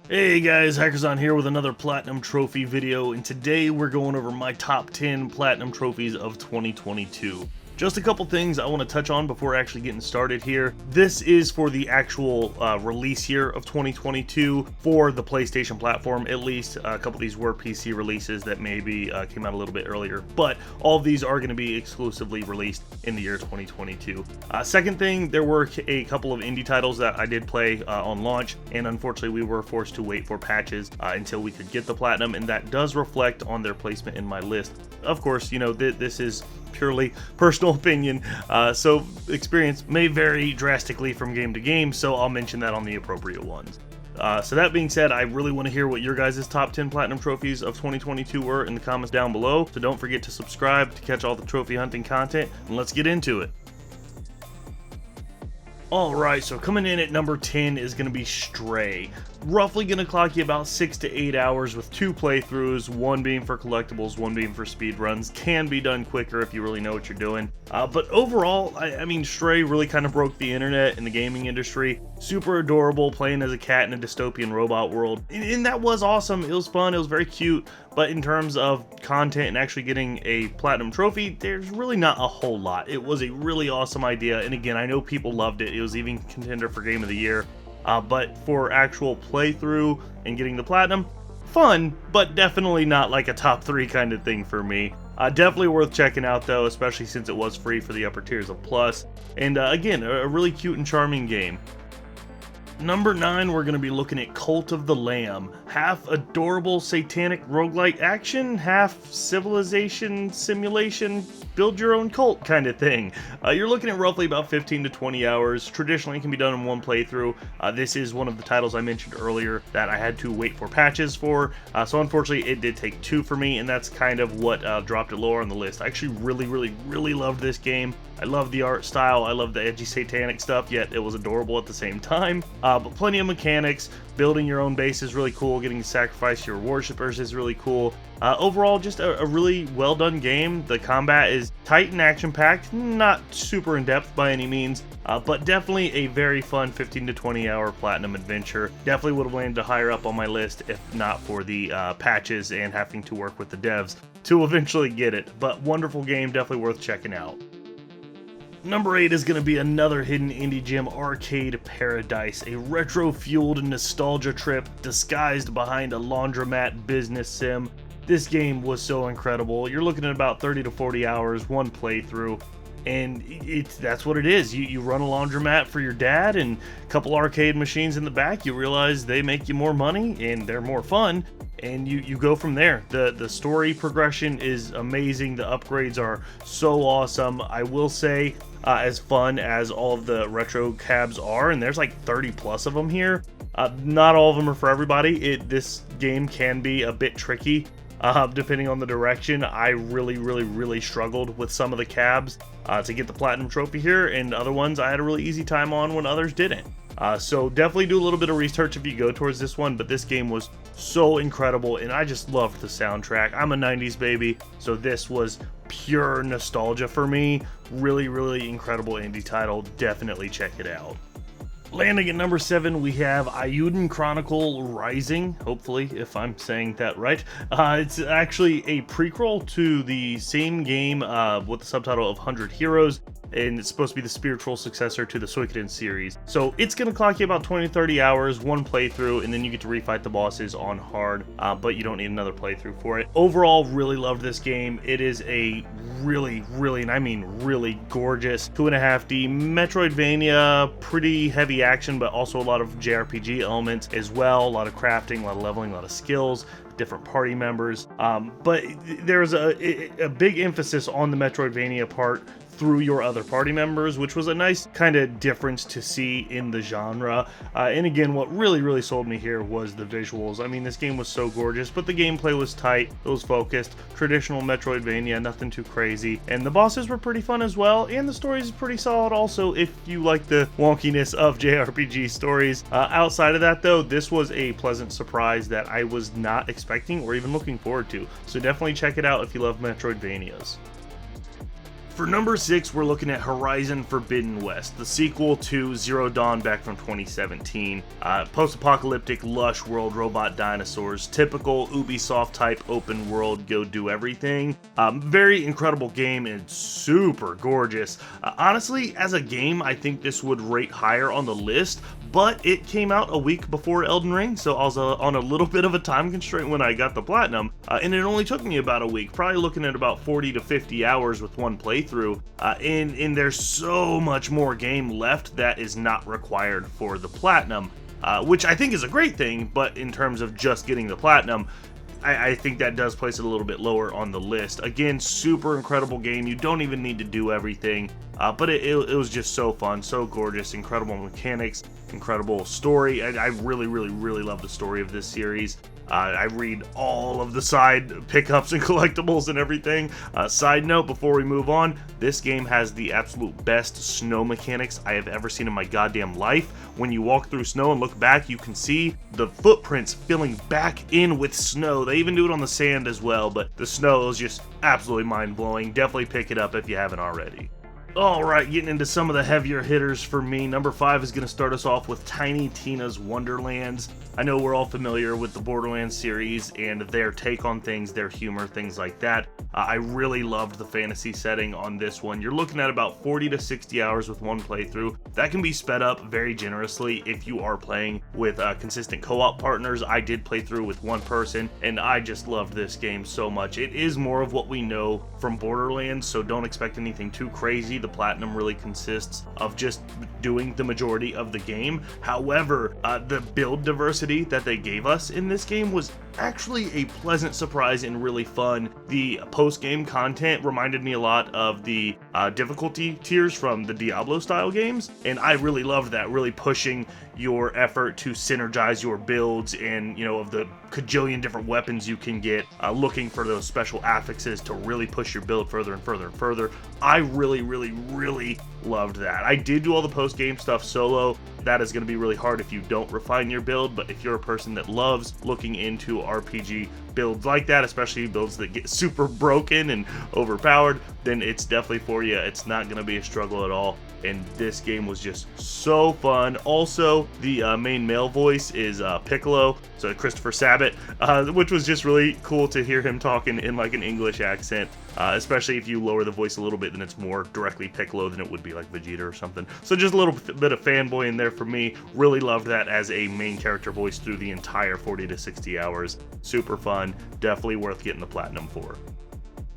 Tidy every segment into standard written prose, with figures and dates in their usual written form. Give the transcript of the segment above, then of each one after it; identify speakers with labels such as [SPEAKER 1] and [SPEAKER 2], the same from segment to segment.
[SPEAKER 1] Hey guys, Haikrazon here with another Platinum Trophy video, and today we're going over my top 10 Platinum Trophies of 2022. Just a couple things I want to touch on before actually getting started here. This is for the actual release year of 2022 for the PlayStation platform. At least a couple of these were PC releases that maybe came out a little bit earlier, but all of these are going to be exclusively released in the year 2022. Second thing, there were a couple of indie titles that I did play on launch, and unfortunately we were forced to wait for patches until we could get the Platinum, and that does reflect on their placement in my list. Of course, you know, this is purely personal opinion, so experience may vary drastically from game to game, so I'll mention that on the appropriate ones. So that being said, I really want to hear what your guys' top 10 Platinum Trophies of 2022 were in the comments down below, so don't forget to subscribe to catch all the trophy hunting content, and let's get into it. Alright, so coming in at number 10 is going to be Stray. Roughly going to clock you about 6 to 8 hours with 2 playthroughs, one being for collectibles, one being for speedruns. Can be done quicker if you really know what you're doing. But overall, I mean, Stray really kind of broke the internet and the gaming industry. Super adorable, playing as a cat in a dystopian robot world. And that was awesome. It was fun. It was very cute. But in terms of content and actually getting a Platinum Trophy, there's really not a whole lot. It was a really awesome idea. And again, I know people loved it. It was even contender for Game of the Year. But for actual playthrough and getting the Platinum, fun, but definitely not like a top 3 kind of thing for me. Definitely worth checking out though, especially since it was free for the upper tiers of Plus. And again, a really cute and charming game. Number 9, we're going to be looking at Cult of the Lamb. Half adorable satanic roguelike action, half civilization simulation, build your own cult kind of thing. You're looking at roughly about 15 to 20 hours. Traditionally, it can be done in one playthrough. This is one of the titles I mentioned earlier that I had to wait for patches for. So unfortunately, it did take 2 for me, and that's kind of what dropped it lower on the list. I actually really loved this game. I love the art style, I love the edgy satanic stuff, yet it was adorable at the same time. But plenty of mechanics. Building your own base is really cool, getting to sacrifice your worshippers is really cool. Overall, just a really well done game. The combat is tight and action-packed, not super in-depth by any means, but definitely a very fun 15 to 20 hour Platinum adventure. Definitely would have landed higher up on my list if not for the patches and having to work with the devs to eventually get it. But wonderful game, definitely worth checking out. Number 8 is going to be another hidden indie gem, Arcade Paradise, a retro-fueled nostalgia trip disguised behind a laundromat business sim. This game was so incredible. You're looking at about 30 to 40 hours, one playthrough, and that's what it is. You run a laundromat for your dad and a couple arcade machines in the back. You realize they make you more money and they're more fun, and you go from there. The story progression is amazing. The upgrades are so awesome. I will say, as fun as all of the retro cabs are, and there's like 30 plus of them here, not all of them are for everybody. This game can be a bit tricky depending on the direction. I really struggled with some of the cabs to get the Platinum Trophy here, and other ones I had a really easy time on when others didn't. So definitely do a little bit of research if you go towards this one, but this game was so incredible, and I just loved the soundtrack. I'm a 90s baby, so this was pure nostalgia for me. Really incredible indie title. Definitely check it out. Landing at number 7, we have Ayuden Chronicle Rising, hopefully, if I'm saying that right. It's actually a prequel to the same game with the subtitle of 100 Heroes, and it's supposed to be the spiritual successor to the Suikoden series. So it's going to clock you about 20 to 30 hours, one playthrough, and then you get to refight the bosses on hard, but you don't need another playthrough for it. Overall, really loved this game. It is a really, and I mean really gorgeous 2.5D Metroidvania, pretty heavy action, but also a lot of JRPG elements as well. A lot of crafting, a lot of leveling, a lot of skills, different party members. But there's a big emphasis on the Metroidvania part through your other party members, which was a nice kind of difference to see in the genre. And again, what really sold me here was the visuals. I mean, this game was so gorgeous, but the gameplay was tight, it was focused, traditional Metroidvania, nothing too crazy, and the bosses were pretty fun as well, and the story is pretty solid also if you like the wonkiness of JRPG stories. Outside of that though, this was a pleasant surprise that I was not expecting or even looking forward to, so definitely check it out if you love Metroidvanias. For number 6, we're looking at Horizon Forbidden West, the sequel to Zero Dawn back from 2017. Post-apocalyptic, lush world, robot dinosaurs, typical Ubisoft type open world, go do everything. Very incredible game and super gorgeous. Honestly, as a game, I think this would rate higher on the list, but it came out a week before Elden Ring, so I was on a little bit of a time constraint when I got the platinum, and it only took me about a week, probably looking at about 40 to 50 hours with one playthrough, and there's so much more game left that is not required for the platinum, which I think is a great thing, but in terms of just getting the platinum, I think that does place it a little bit lower on the list. Again, super incredible game. You don't even need to do everything, but it was just so fun, so gorgeous, incredible mechanics, incredible story. I really love the story of this series. I read all of the side pickups and collectibles and everything. Side note, before we move on, this game has the absolute best snow mechanics I have ever seen in my goddamn life. When you walk through snow and look back, you can see the footprints filling back in with snow. They even do it on the sand as well, but the snow is just absolutely mind-blowing. Definitely pick it up if you haven't already. Alright, getting into some of the heavier hitters for me. Number 5 is going to start us off with Tiny Tina's Wonderlands. I know we're all familiar with the Borderlands series and their take on things, their humor, things like that. I really loved the fantasy setting on this one. You're looking at about 40 to 60 hours with one playthrough. That can be sped up very generously if you are playing with consistent co-op partners. I did play through with one person, and I just loved this game so much. It is more of what we know from Borderlands, so don't expect anything too crazy. The platinum really consists of just doing the majority of the game. However, the build diversity that they gave us in this game was actually a pleasant surprise and really fun. The post-game content reminded me a lot of the difficulty tiers from the Diablo style games, and I really loved that, really pushing your effort to synergize your builds and, of the cajillion different weapons you can get, looking for those special affixes to really push your build further and further and further. I really loved that. I did do all the post-game stuff solo. That is going to be really hard if you don't refine your build, but if you're a person that loves looking into RPG builds like that, especially builds that get super broken and overpowered, then it's definitely for you. It's not going to be a struggle at all. And this game was just so fun. Also, the main male voice is Piccolo, so Christopher Sabat, which was just really cool to hear him talking in like an English accent, especially if you lower the voice a little bit, then it's more directly Piccolo than it would be like Vegeta or something. So just a little bit of fanboy in there for me. Really loved that as a main character voice through the entire 40 to 60 hours. Super fun. Definitely worth getting the platinum for.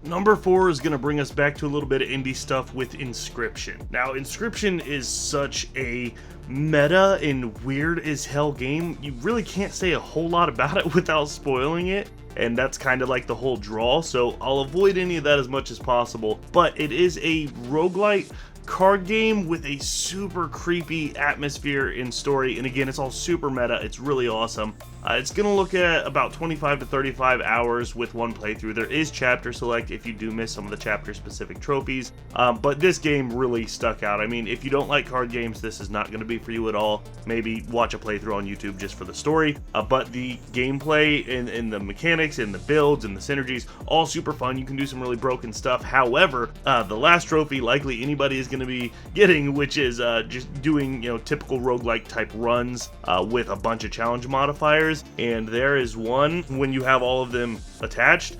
[SPEAKER 1] Number 4 is going to bring us back to a little bit of indie stuff with Inscription. Now, Inscription is such a meta and weird as hell game. You really can't say a whole lot about it without spoiling it, and that's kind of like the whole draw, so I'll avoid any of that as much as possible. But it is a roguelite card game with a super creepy atmosphere and story, and again, it's all super meta. It's really awesome. It's going to look at about 25 to 35 hours with one playthrough. There is chapter select if you do miss some of the chapter specific trophies, but this game really stuck out. I mean, if you don't like card games, this is not going to be for you at all. Maybe watch a playthrough on YouTube just for the story, but the gameplay and the mechanics and the builds and the synergies, all super fun. You can do some really broken stuff. However, the last trophy likely anybody is going to be getting, which is just doing typical roguelike type runs with a bunch of challenge modifiers, and there is one when you have all of them attached.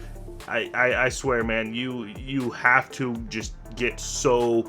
[SPEAKER 1] I swear, man, you have to just get so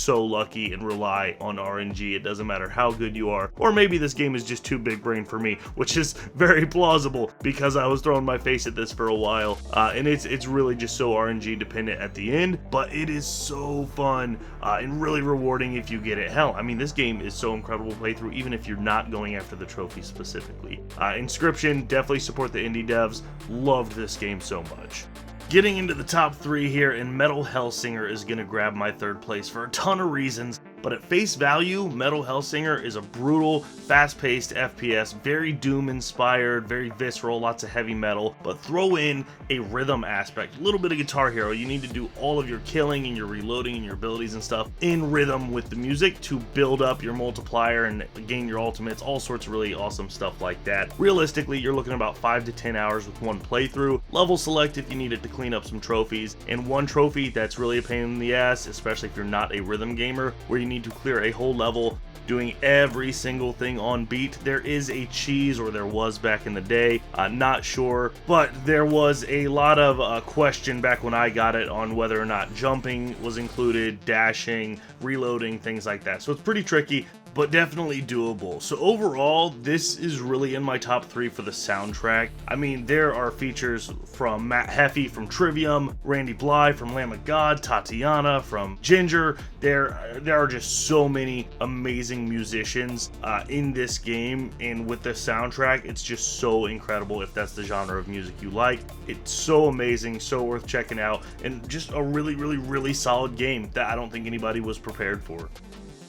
[SPEAKER 1] lucky and rely on RNG. It doesn't matter how good you are, or maybe this game is just too big brain for me, which is very plausible because I was throwing my face at this for a while, and it's really just so RNG dependent at the end, but it is so fun and really rewarding if you get it. Hell, I mean, this game is so incredible to play through even if you're not going after the trophy specifically. Inscription, definitely support the indie devs. Loved this game so much. Getting into the top 3 here, and Metal Hellsinger is going to grab my 3rd place for a ton of reasons. but at face value, Metal Hellsinger is a brutal, fast-paced FPS, very Doom-inspired, very visceral, lots of heavy metal, but throw in a rhythm aspect, a little bit of Guitar Hero. You need to do all of your killing and your reloading and your abilities and stuff in rhythm with the music to build up your multiplier and gain your ultimates, all sorts of really awesome stuff like that. Realistically, you're looking at about 5 to 10 hours with one playthrough. Level select if you need it to clean up some trophies, and one trophy that's really a pain in the ass, especially if you're not a rhythm gamer, where you need to clear a whole level doing every single thing on beat. There is a cheese, or there was back in the day, not sure, but there was a lot of question back when I got it on whether or not jumping was included, dashing, reloading, things like that. So it's pretty tricky, but definitely doable. So overall, this is really in my top 3 for the soundtrack. I mean, there are features from Matt Heffy from Trivium, Randy Blythe from Lamb of God, Tatiana from Ginger. There are just so many amazing musicians in this game, and with the soundtrack, it's just so incredible if that's the genre of music you like. It's so amazing, so worth checking out, and just a really, really, really solid game that I don't think anybody was prepared for.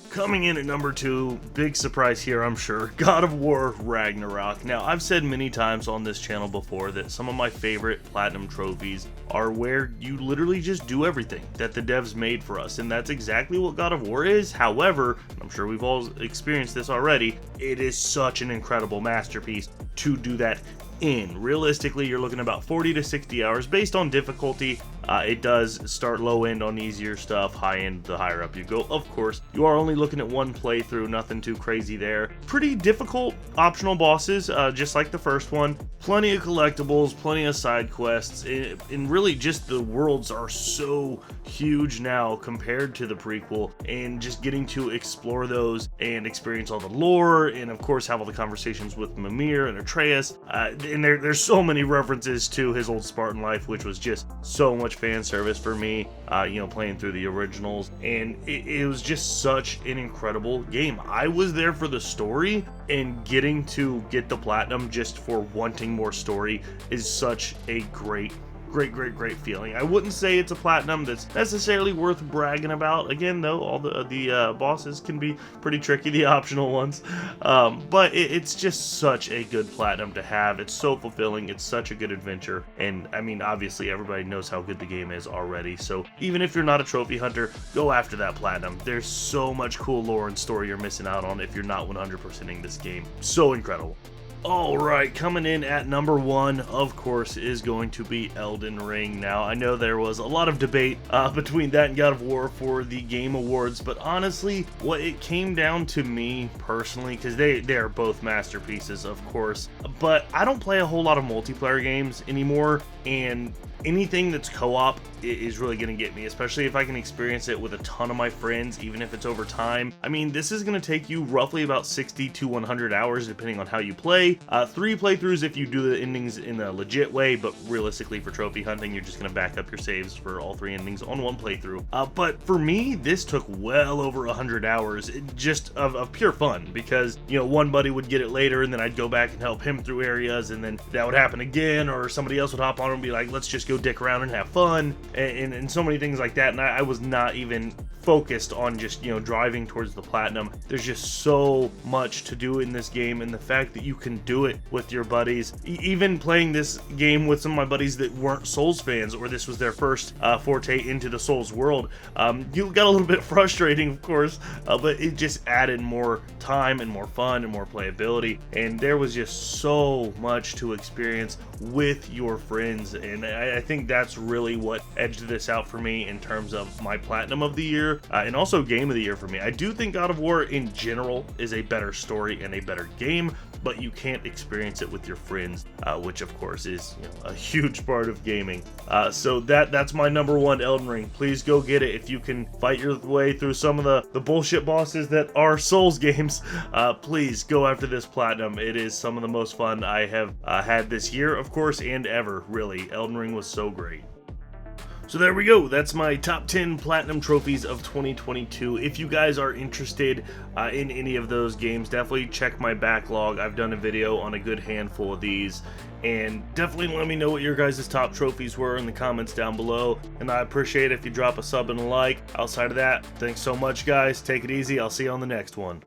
[SPEAKER 1] Coming in at number 2, big surprise here I'm sure, God of War Ragnarok. Now, I've said many times on this channel before that some of my favorite platinum trophies are where you literally just do everything that the devs made for us, and that's exactly what God of War is. However, I'm sure we've all experienced this already, it is such an incredible masterpiece to do that in. Realistically, you're looking about 40 to 60 hours based on difficulty. It does start low end on easier stuff, high end the higher up you go. Of course, you are only looking at one playthrough, nothing too crazy there. Pretty difficult optional bosses, just like the first one. Plenty of collectibles, plenty of side quests, and really just the worlds are so huge now compared to the prequel, and just getting to explore those and experience all the lore, and of course have all the conversations with Mimir and Atreus, and there's so many references to his old Spartan life, which was just so much fan service for me, playing through the originals, and it was just such an incredible game. I was there for the story, and getting to get the platinum just for wanting more story is such a great feeling. I wouldn't say it's a platinum that's necessarily worth bragging about. Again, though, all the bosses can be pretty tricky, the optional ones, but it's just such a good platinum to have. It's so fulfilling. It's such a good adventure, and I mean, obviously everybody knows how good the game is already, so even if you're not a trophy hunter, go after that platinum. There's so much cool lore and story you're missing out on if you're not 100%ing this game. So incredible. Alright, coming in at number 1, of course, is going to be Elden Ring. Now, I know there was a lot of debate between that and God of War for the Game Awards, but honestly, what it came down to me personally, because they are both masterpieces, of course, but I don't play a whole lot of multiplayer games anymore, and anything that's co-op is really going to get me, especially if I can experience it with a ton of my friends, even if it's over time. I mean, this is going to take you roughly about 60 to 100 hours, depending on how you play. 3 playthroughs if you do the endings in a legit way, but realistically for trophy hunting, you're just going to back up your saves for all 3 endings on one playthrough. But for me, this took well over 100 hours, just of pure fun, because, one buddy would get it later, and then I'd go back and help him through areas, and then that would happen again, or somebody else would hop on and be like, let's just go dick around and have fun, and so many things like that. And I was not even focused on just driving towards the platinum. There's just so much to do in this game, and the fact that you can do it with your buddies, even playing this game with some of my buddies that weren't Souls fans, or this was their first forte into the Souls world, you got a little bit frustrating, of course, but it just added more time and more fun and more playability, and there was just so much to experience with your friends, and I think that's really what edged this out for me in terms of my platinum of the year, and also game of the year for me. I do think God of War in general is a better story and a better game, but you can't experience it with your friends, which of course is a huge part of gaming. So that's my number 1, Elden Ring. Please go get it if you can fight your way through some of the bullshit bosses that are Souls games. Please go after this platinum. It is some of the most fun I have had this year, of course, and ever, really. Elden Ring was so great. So there we go, that's my top 10 platinum trophies of 2022. If you guys are interested in any of those games, definitely check my backlog. I've done a video on a good handful of these, and definitely let me know what your guys' top trophies were in the comments down below, and I appreciate it if you drop a sub and a like. Outside of that, thanks so much guys, take it easy, I'll see you on the next one.